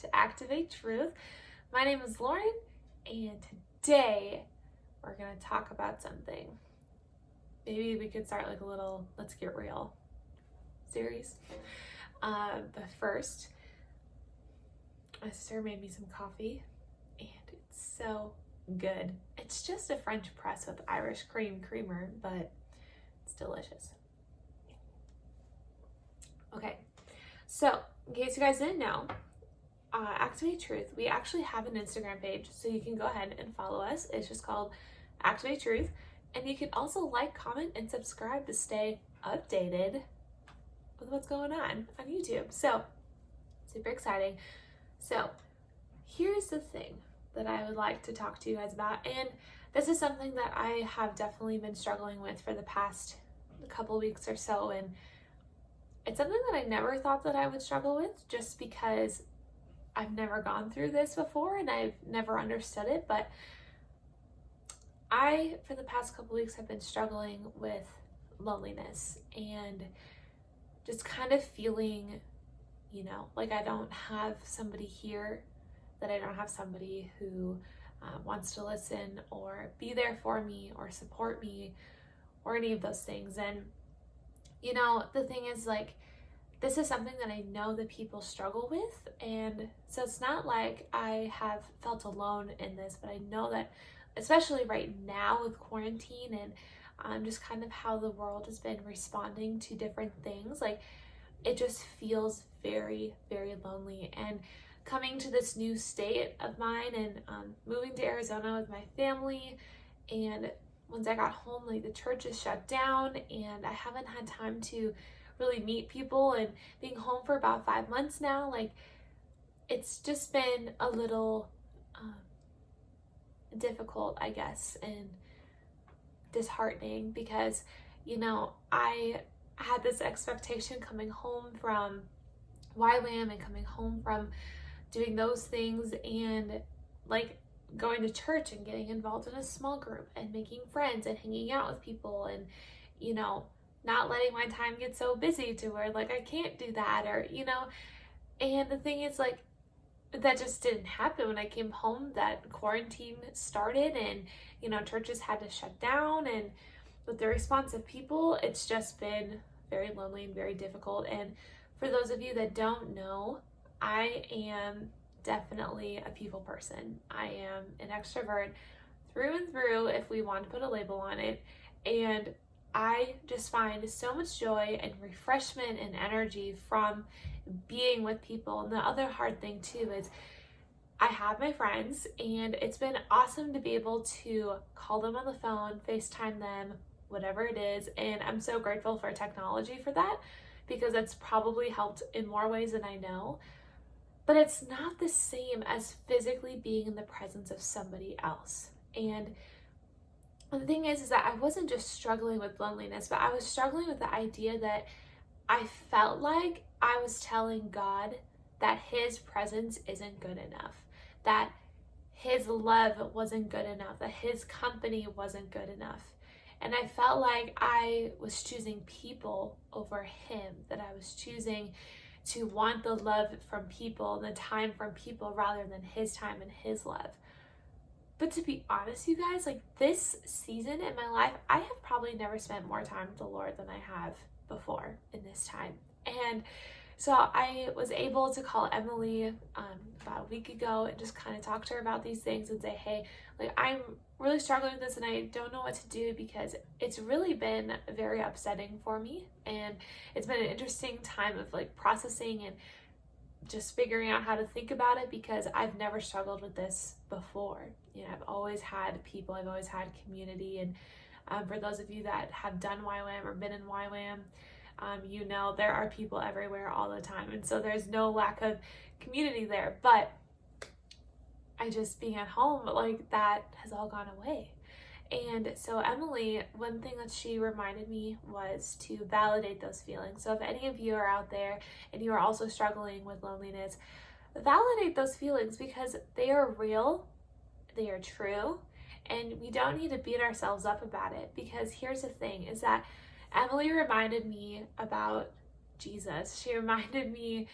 to Activate Truth. My name is Lauren, and today we're going to talk about something. Maybe we could start like a little Let's Get Real series. But first, my sister made me some coffee, and it's so good. It's just a French press with Irish creamer, but it's delicious. Okay, so in case you guys didn't know, Activate Truth, we actually have an Instagram page, so you can go ahead and follow us. It's just called Activate Truth, and you can also like, comment, and subscribe to stay updated with what's going on YouTube. So super exciting. So here's the thing that I would like to talk to you guys about, and this is something that I have definitely been struggling with for the past couple weeks or so, and it's something that I never thought that I would struggle with, just because I've never gone through this before and I've never understood it. But I, for the past couple weeks, have been struggling with loneliness and just kind of feeling, like I don't have somebody here, that I don't have somebody who wants to listen or be there for me or support me or any of those things. And the thing is, like, this is something that I know that people struggle with, and so it's not like I have felt alone in this, but I know that especially right now with quarantine and just kind of how the world has been responding to different things, like, it just feels very, very lonely. And coming to this new state of mine and moving to Arizona with my family, and once I got home, like, the church is shut down and I haven't had time to really meet people, and being home for about 5 months now, like, it's just been a little difficult, I guess, and disheartening, because I had this expectation coming home from YWAM and coming home from doing those things and like going to church and getting involved in a small group and making friends and hanging out with people, and not letting my time get so busy to where, like, I can't do that, or and the thing is, like, that just didn't happen. When I came home, that quarantine started, and churches had to shut down, and with the response of people, it's just been very lonely and very difficult. And for those of you that don't know, I am definitely a people person. I am an extrovert through and through, if we want to put a label on it, and I just find so much joy and refreshment and energy from being with people. And the other hard thing too is I have my friends, and it's been awesome to be able to call them on the phone, FaceTime them, whatever it is. And I'm so grateful for technology for that, because it's probably helped in more ways than I know. But it's not the same as physically being in the presence of somebody else. And the thing is that I wasn't just struggling with loneliness, but I was struggling with the idea that I felt like I was telling God that His presence isn't good enough, that His love wasn't good enough, that His company wasn't good enough. And I felt like I was choosing people over Him, that I was choosing to want the love from people and the time from people rather than His time and His love. But to be honest, you guys, like, this season in my life, I have probably never spent more time with the Lord than I have before in this time. And so I was able to call Emily about a week ago and just kind of talk to her about these things and say, hey, like, I'm really struggling with this and I don't know what to do, because it's really been very upsetting for me. And it's been an interesting time of, like, processing and just figuring out how to think about it, because I've never struggled with this before. I've always had people, I've always had community. And for those of you that have done YWAM or been in YWAM, there are people everywhere all the time. And so there's no lack of community there. But I just, being at home, like, that has all gone away. And so Emily, one thing that she reminded me was to validate those feelings. So if any of you are out there and you are also struggling with loneliness, validate those feelings, because they are real, they are true, and we don't need to beat ourselves up about it. Because here's the thing, is that Emily reminded me about Jesus. She reminded me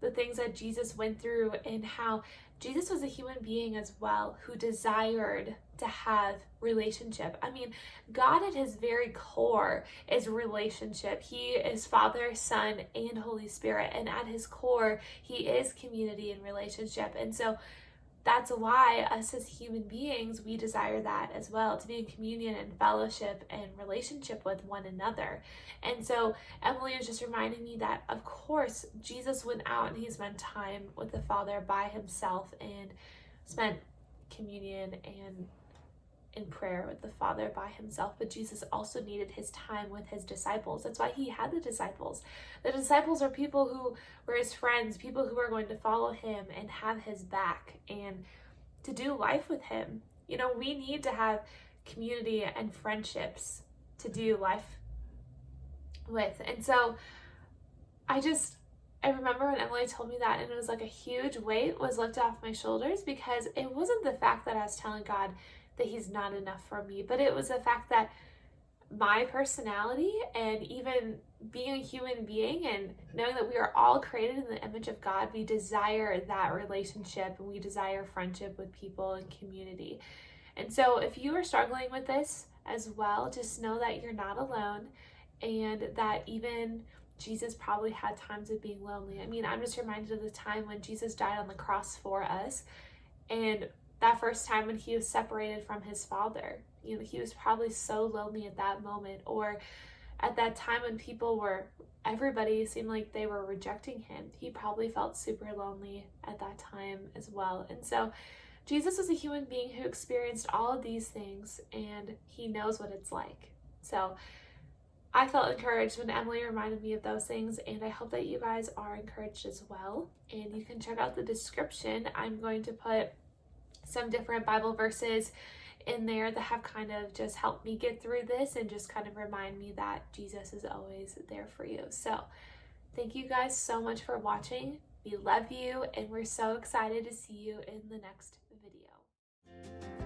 the things that Jesus went through and how Jesus was a human being as well who desired to have relationship. I mean, God at his very core is relationship. He is Father, Son, and Holy Spirit. And at his core, he is community and relationship. And so that's why us as human beings, we desire that as well, to be in communion and fellowship and relationship with one another. And so Emily was just reminding me that, of course, Jesus went out and he spent time with the Father by himself and spent communion and in prayer with the Father by himself, but Jesus also needed his time with his disciples. That's why he had the disciples. The disciples are people who were his friends, people who are going to follow him and have his back and to do life with him. You know, we need to have community and friendships to do life with. And so I remember when Emily told me that, and it was like a huge weight was lifted off my shoulders, because it wasn't the fact that I was telling God that he's not enough for me, but it was the fact that my personality and even being a human being and knowing that we are all created in the image of God, we desire that relationship and we desire friendship with people and community. And so if you are struggling with this as well, just know that you're not alone and that even Jesus probably had times of being lonely. I mean, I'm just reminded of the time when Jesus died on the cross for us, and that first time when he was separated from his Father. You know, he was probably so lonely at that moment, or at that time when everybody seemed like they were rejecting him. He probably felt super lonely at that time as well. And so Jesus was a human being who experienced all of these things, and he knows what it's like. So I felt encouraged when Emily reminded me of those things, and I hope that you guys are encouraged as well. And you can check out the description. I'm going to put some different Bible verses in there that have kind of just helped me get through this and just kind of remind me that Jesus is always there for you. So thank you guys so much for watching. We love you, and we're so excited to see you in the next video.